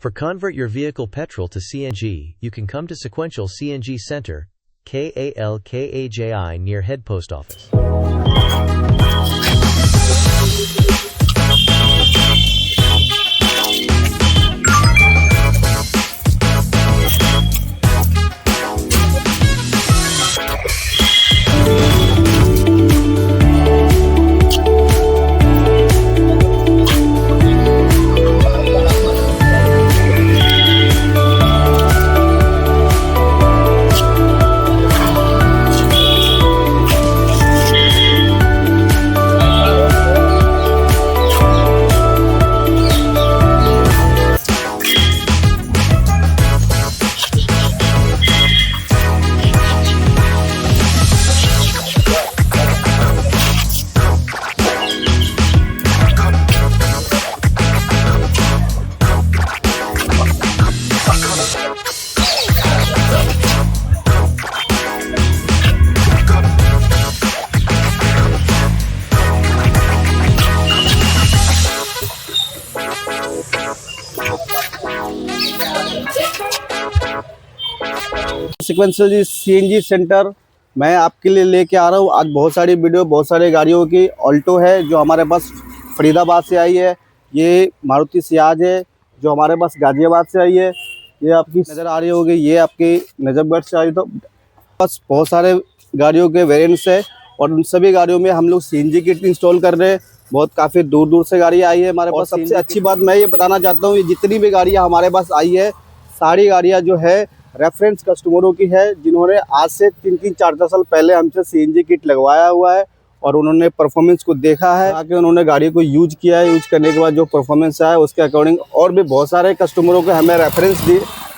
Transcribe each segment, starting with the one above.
For convert your vehicle petrol to CNG, you can come to Sequential CNG Center, KALKAJI near Head Post Office. Sequential CNG centre मैं आपके लिए लेके आ रहा हूँ। आज बहुत सारी वीडियो, बहुत सारी गाड़ियों की। ऑल्टो है जो हमारे पास फरीदाबाद से आई है, ये मारुति सियाज है जो हमारे पास गाजियाबाद से आई है, ये आपकी नज़र आ रही होगी, ये आपकी नजफगढ़ से आई। तो बस बहुत सारे गाड़ियों के वेरिएंट्स है और उन सभी गाड़ियों में हम लोग सीएनजी किट इंस्टॉल कर रहे हैं। बहुत काफ़ी दूर दूर से गाड़ी आई है हमारे पास। सबसे अच्छी बात मैं ये बताना चाहता हूँ, ये जितनी भी गाड़ियाँ हमारे पास आई है, सारी गाड़ियाँ जो है रेफरेंस कस्टमरों की है, जिन्होंने आज से 3-4 साल पहले हमसे सीएनजी किट लगवाया हुआ है और उन्होंने परफॉर्मेंस को देखा है, आके उन्होंने गाड़ी को यूज किया है। यूज करने के बाद जो परफॉर्मेंस आया उसके अकॉर्डिंग और भी बहुत सारे कस्टमरों को हमें रेफरेंस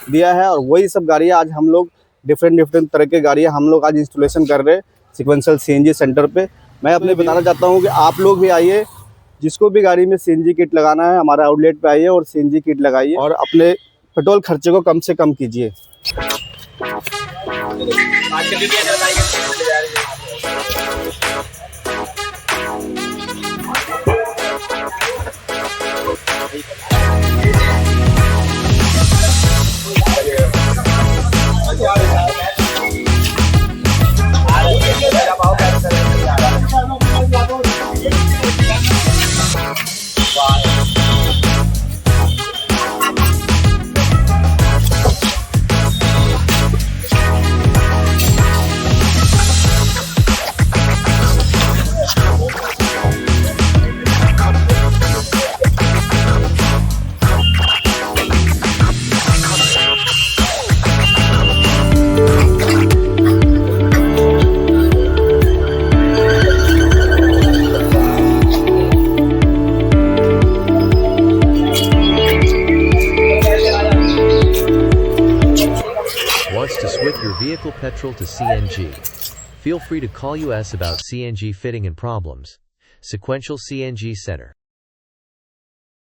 दिया है और वही सब गाड़ियाँ आज हम लोग डिफरेंट तरह की गाड़ियाँ हम लोग आज इंस्टॉलेशन कर रहे हैं सिक्वेंशियल सीएनजी सेंटर पे। मैं अपने बताना चाहता हूँ कि आप लोग भी आइए, जिसको भी गाड़ी में सीएनजी किट लगाना है हमारे आउटलेट पे आइए और सीएनजी किट लगाइए और अपने पेट्रोल खर्चे को कम से कम कीजिए। Wants to switch your vehicle petrol to CNG? Feel free to call us about CNG fitting and problems. Sequential CNG Center.